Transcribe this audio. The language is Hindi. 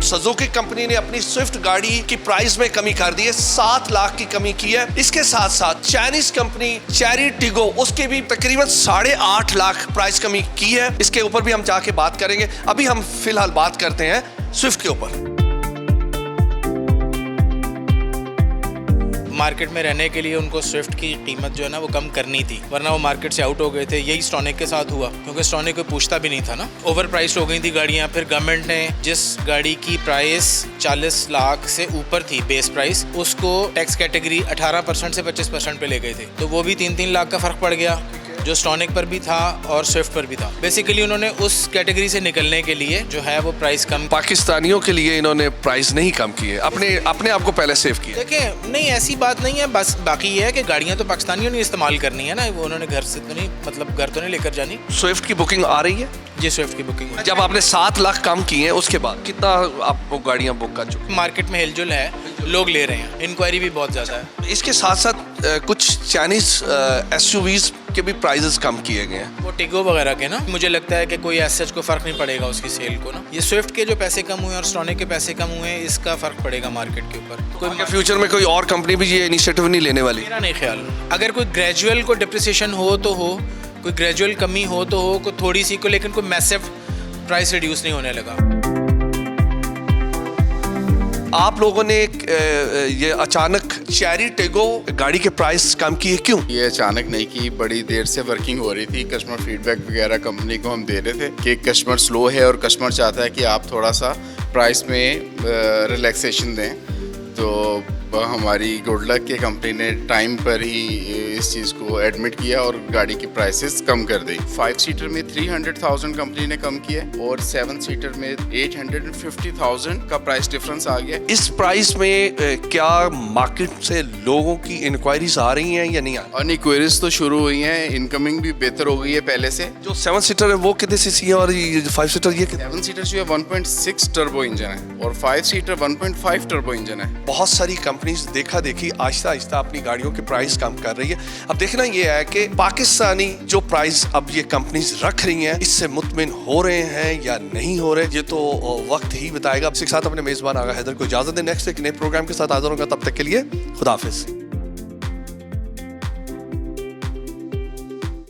सुजुकी कंपनी ने अपनी स्विफ्ट गाड़ी की प्राइस में कमी कर दी है, 7 लाख की कमी की है। इसके साथ साथ चाइनीज कंपनी चेरी टिगो, उसके भी तकरीबन 8.5 लाख प्राइस कमी की है। इसके ऊपर भी हम जाके बात करेंगे। अभी हम फिलहाल बात करते हैं स्विफ्ट के ऊपर। मार्केट में रहने के लिए उनको स्विफ्ट की कीमत जो है ना वो कम करनी थी, वरना वो मार्केट से आउट हो गए थे। यही स्टॉनिक के साथ हुआ, क्योंकि स्टॉनिक कोई पूछता भी नहीं था ना, ओवर प्राइस हो गई थी गाड़ियाँ। फिर गवर्नमेंट ने जिस गाड़ी की प्राइस 40 लाख से ऊपर थी बेस प्राइस, उसको टैक्स कैटेगरी 18% से 25% पे ले गए थे। तो वो भी 3-3 लाख का फर्क पड़ गया, जो स्टॉनिक पर भी था और स्विफ्ट पर भी था। बेसिकली उन्होंने उस कैटेगरी से निकलने के लिए जो है वो प्राइस कम। पाकिस्तानियों के लिए इन्होंने प्राइस नहीं कम की है, अपने आप को पहले सेव किया। देखिए नहीं, ऐसी बात नहीं है। बस बाकी ये है कि गाड़ियां तो पाकिस्तानियों ने इस्तेमाल करनी है ना, वो उन्होंने घर से तो नहीं, मतलब घर तो नहीं लेकर जानी। स्विफ्ट की बुकिंग आ रही है जी, स्विफ्ट की बुकिंग है। जब आपने 7 लाख कम की है, उसके बाद कितना आप वो गाड़ियां बुक कर चुके? मार्केट में हिलजुल है, लोग ले रहे हैं, इंक्वायरी भी बहुत ज़्यादा है। इसके साथ साथ कुछ चाइनीज एसयूवीज के भी प्राइसेस कम किए गए हैं। वो टिगो वगैरह के ना, मुझे लगता है कि कोई एसएच को फर्क नहीं पड़ेगा उसकी सेल को ना। ये स्विफ्ट के जो पैसे कम हुए और स्टॉनिक के पैसे कम हुए, इसका फर्क पड़ेगा मार्केट के ऊपर। कोई फ्यूचर में कोई और कंपनी भी ये इनिशिएटिव नहीं लेने वाली? मेरा नहीं ख्याल। अगर कोई ग्रेजुअल को डिप्रिसिएशन हो तो हो, कोई ग्रेजुअल कमी हो तो हो, कोई थोड़ी सी को, लेकिन कोई मैसिव प्राइस रिड्यूस नहीं होने लगा। आप लोगों ने ये अचानक चेरी टिगो गाड़ी के प्राइस कम किए, क्यों? ये अचानक नहीं की, बड़ी देर से वर्किंग हो रही थी। कस्टमर फीडबैक वगैरह कंपनी को हम दे रहे थे कि कस्टमर स्लो है और कस्टमर चाहता है कि आप थोड़ा सा प्राइस में रिलैक्सेशन दें। तो हमारी गुड लक के कंपनी ने टाइम पर ही इस चीज़ को एडमिट किया और गाड़ी की प्राइसेस कम कर दी। 5 सीटर में 300,000 कंपनी ने कम किया और 7 सीटर में 850,000 का प्राइस डिफरेंस आ गया। इस प्राइस में क्या मार्केट से लोगों की इंक्वायरीज आ रही हैं या नहीं आ रही? इंक्वायरीज तो शुरू हुई हैं, इनकमिंग भी बेहतर हो गई है पहले से। जो 7 सीटर है वो कितने सीसी है और 5 सीटर ये 7 सीटर जो है 1.6 टर्बो इंजन है और 5 सीटर 1.5 टर्बो इंजन है। बहुत सारी कंपनीज देखा देखी आहिस्ता आहिस्ता अपनी गाड़ियों के प्राइस कम कर रही है। अब देखना ये है कि पाकिस्तानी जो प्राइस अब ये कंपनीज रख रही हैं, इससे मुतमिन हो रहे हैं या नहीं हो रहे, ये तो वक्त ही बताएगा। अब साथ अपने मेजबान आगा हैदर को इजाजत दें। नेक्स्ट एक नए प्रोग्राम के साथ हाजिर होगा, तब तक के लिए खुदा हाफिज।